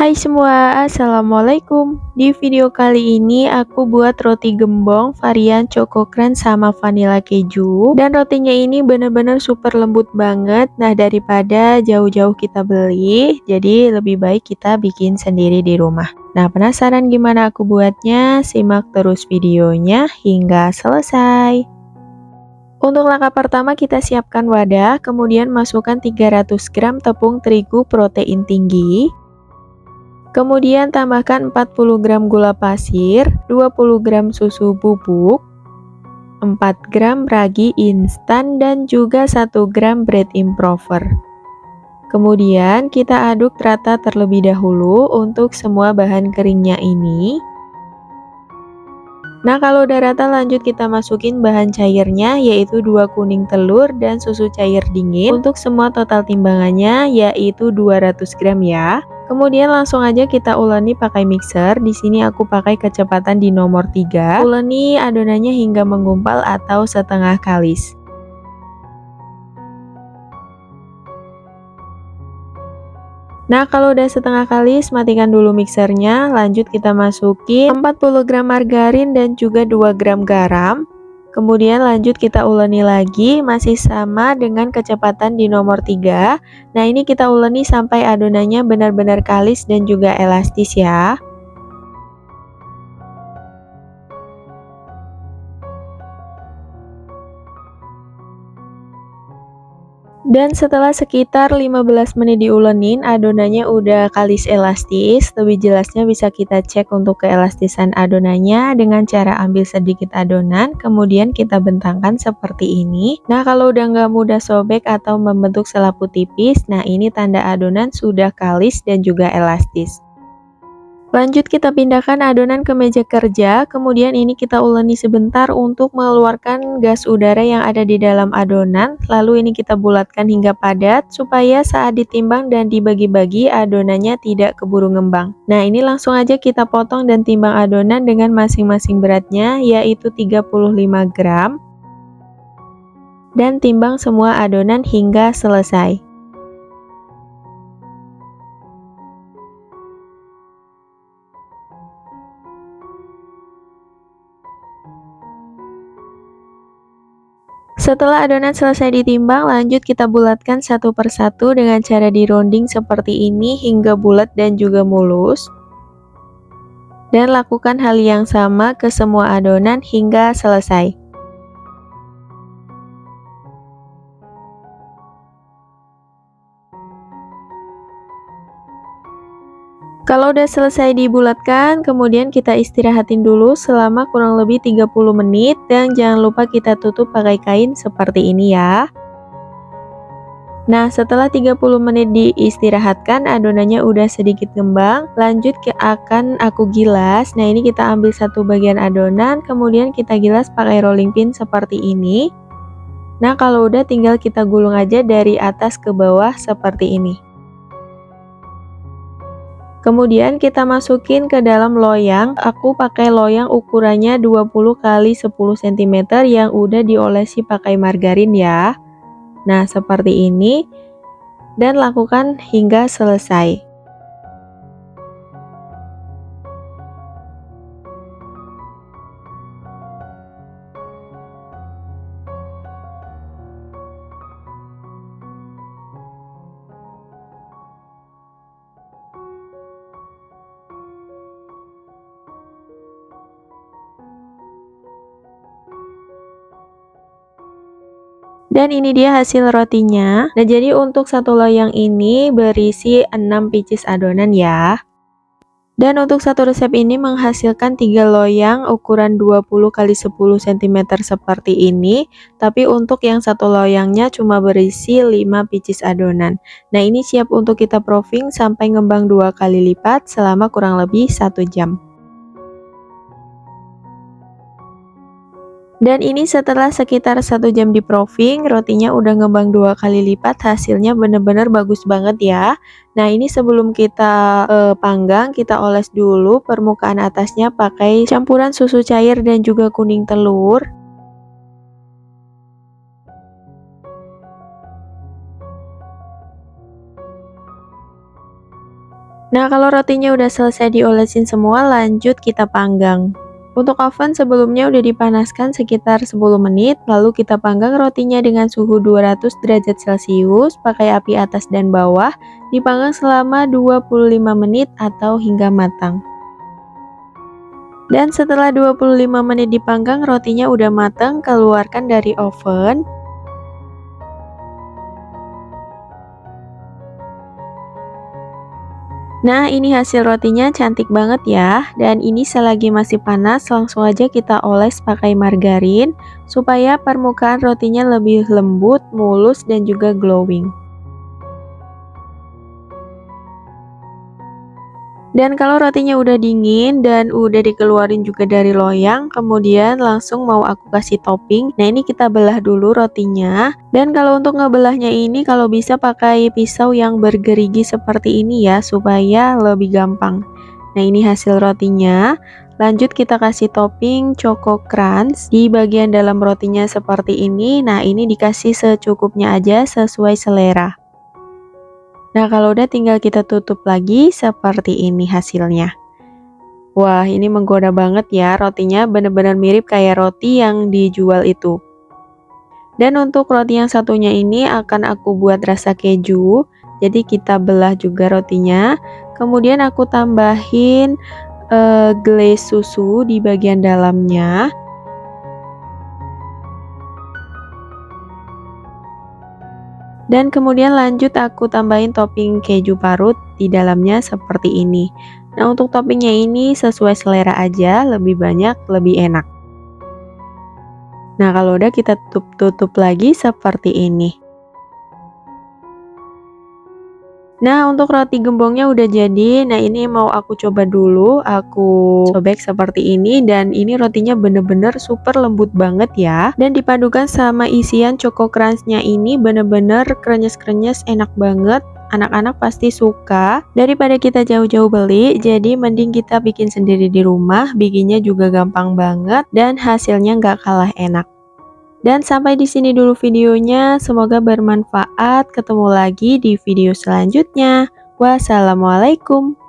Hai semua, Assalamualaikum. Di video kali ini aku buat roti gembong varian Choco Crunch sama vanilla keju. Dan rotinya ini bener-bener super lembut banget. Nah, daripada jauh-jauh kita beli, jadi lebih baik kita bikin sendiri di rumah. Nah, penasaran gimana aku buatnya? Simak terus videonya hingga selesai. Untuk langkah pertama kita siapkan wadah, kemudian masukkan 300 gram tepung terigu protein tinggi. Kemudian tambahkan 40 gram gula pasir, 20 gram susu bubuk, 4 gram ragi instan, dan juga 1 gram bread improver. Kemudian kita aduk rata terlebih dahulu untuk semua bahan keringnya ini. Nah, kalau udah rata lanjut kita masukin bahan cairnya yaitu 2 kuning telur dan susu cair dingin. Untuk semua total timbangannya yaitu 200 gram ya. Kemudian langsung aja kita uleni pakai mixer. Di sini aku pakai kecepatan di nomor 3. Uleni adonannya hingga menggumpal atau setengah kalis. Nah, kalau udah setengah kalis, matikan dulu mixernya. Lanjut kita masukin 40 gram margarin dan juga 2 gram garam. Kemudian lanjut kita uleni lagi, masih sama dengan kecepatan di nomor 3. Nah, ini kita uleni sampai adonannya benar-benar kalis dan juga elastis ya. Dan setelah sekitar 15 menit diulenin, adonannya udah kalis elastis. Lebih jelasnya bisa kita cek untuk keelastisan adonannya dengan cara ambil sedikit adonan, kemudian kita bentangkan seperti ini. Nah, kalau udah nggak mudah sobek atau membentuk selaput tipis, nah ini tanda adonan sudah kalis dan juga elastis. Lanjut kita pindahkan adonan ke meja kerja, kemudian ini kita uleni sebentar untuk mengeluarkan gas udara yang ada di dalam adonan, lalu ini kita bulatkan hingga padat supaya saat ditimbang dan dibagi-bagi adonannya tidak keburu ngembang. Nah, ini langsung aja kita potong dan timbang adonan dengan masing-masing beratnya yaitu 35 gram dan timbang semua adonan hingga selesai. Setelah adonan selesai ditimbang, lanjut kita bulatkan satu persatu dengan cara dironding seperti ini hingga bulat dan juga mulus. Dan lakukan hal yang sama ke semua adonan hingga selesai. Kalau udah selesai dibulatkan, kemudian kita istirahatin dulu selama kurang lebih 30 menit dan jangan lupa kita tutup pakai kain seperti ini ya. Nah, setelah 30 menit diistirahatkan, adonannya udah sedikit ngembang. Lanjut akan aku gilas. Nah, ini kita ambil satu bagian adonan, kemudian kita gilas pakai rolling pin seperti ini. Nah, kalau udah tinggal kita gulung aja dari atas ke bawah seperti ini. Kemudian kita masukin ke dalam loyang. Aku pakai loyang ukurannya 20 x 10 cm yang udah diolesi pakai margarin ya. Nah, seperti ini. Dan lakukan hingga selesai. Dan ini dia hasil rotinya. Nah, jadi untuk satu loyang ini berisi 6 pieces adonan ya. Dan untuk satu resep ini menghasilkan 3 loyang ukuran 20 x 10 cm seperti ini. Tapi untuk yang satu loyangnya cuma berisi 5 pieces adonan. Nah, ini siap untuk kita proofing sampai ngembang 2 kali lipat selama kurang lebih 1 jam. Dan ini setelah sekitar 1 jam di proofing, rotinya udah ngembang 2 kali lipat, hasilnya bener-bener bagus banget ya. Nah, ini sebelum kita panggang, kita oles dulu permukaan atasnya pakai campuran susu cair dan juga kuning telur. Nah, kalau rotinya udah selesai diolesin semua, lanjut kita panggang. Untuk oven sebelumnya udah dipanaskan sekitar 10 menit, lalu kita panggang rotinya dengan suhu 200 derajat Celcius, pakai api atas dan bawah, dipanggang selama 25 menit atau hingga matang. Dan setelah 25 menit dipanggang, rotinya udah matang, keluarkan dari oven. Nah, ini hasil rotinya cantik banget ya. Dan ini selagi masih panas, langsung aja kita oles pakai margarin supaya permukaan rotinya lebih lembut, mulus, dan juga glowing. Dan kalau rotinya udah dingin dan udah dikeluarin juga dari loyang, kemudian langsung mau aku kasih topping. Nah, ini kita belah dulu rotinya. Dan kalau untuk ngebelahnya ini kalau bisa pakai pisau yang bergerigi seperti ini ya, supaya lebih gampang. Nah, ini hasil rotinya. Lanjut kita kasih topping Choco Crunch di bagian dalam rotinya seperti ini. Nah, ini dikasih secukupnya aja sesuai selera. Nah, kalau udah tinggal kita tutup lagi seperti ini hasilnya. Wah, ini menggoda banget ya, rotinya bener-bener mirip kayak roti yang dijual itu. Dan untuk roti yang satunya ini akan aku buat rasa keju. Jadi kita belah juga rotinya. Kemudian aku tambahin glaze susu di bagian dalamnya. Dan kemudian lanjut aku tambahin topping keju parut di dalamnya seperti ini. Nah, untuk toppingnya ini sesuai selera aja, lebih banyak lebih enak. Nah, kalau udah kita tutup lagi seperti ini. Nah, untuk roti gembongnya udah jadi. Nah, ini mau aku coba dulu. Aku sobek seperti ini dan ini rotinya bener-bener super lembut banget ya. Dan dipadukan sama isian Choco Crunch-nya ini bener-bener krenyes-krenyes, enak banget. Anak-anak pasti suka. Daripada kita jauh-jauh beli, jadi mending kita bikin sendiri di rumah. Bikinnya juga gampang banget dan hasilnya nggak kalah enak. Dan sampai di sini dulu videonya, semoga bermanfaat. Ketemu lagi di video selanjutnya. Wassalamualaikum.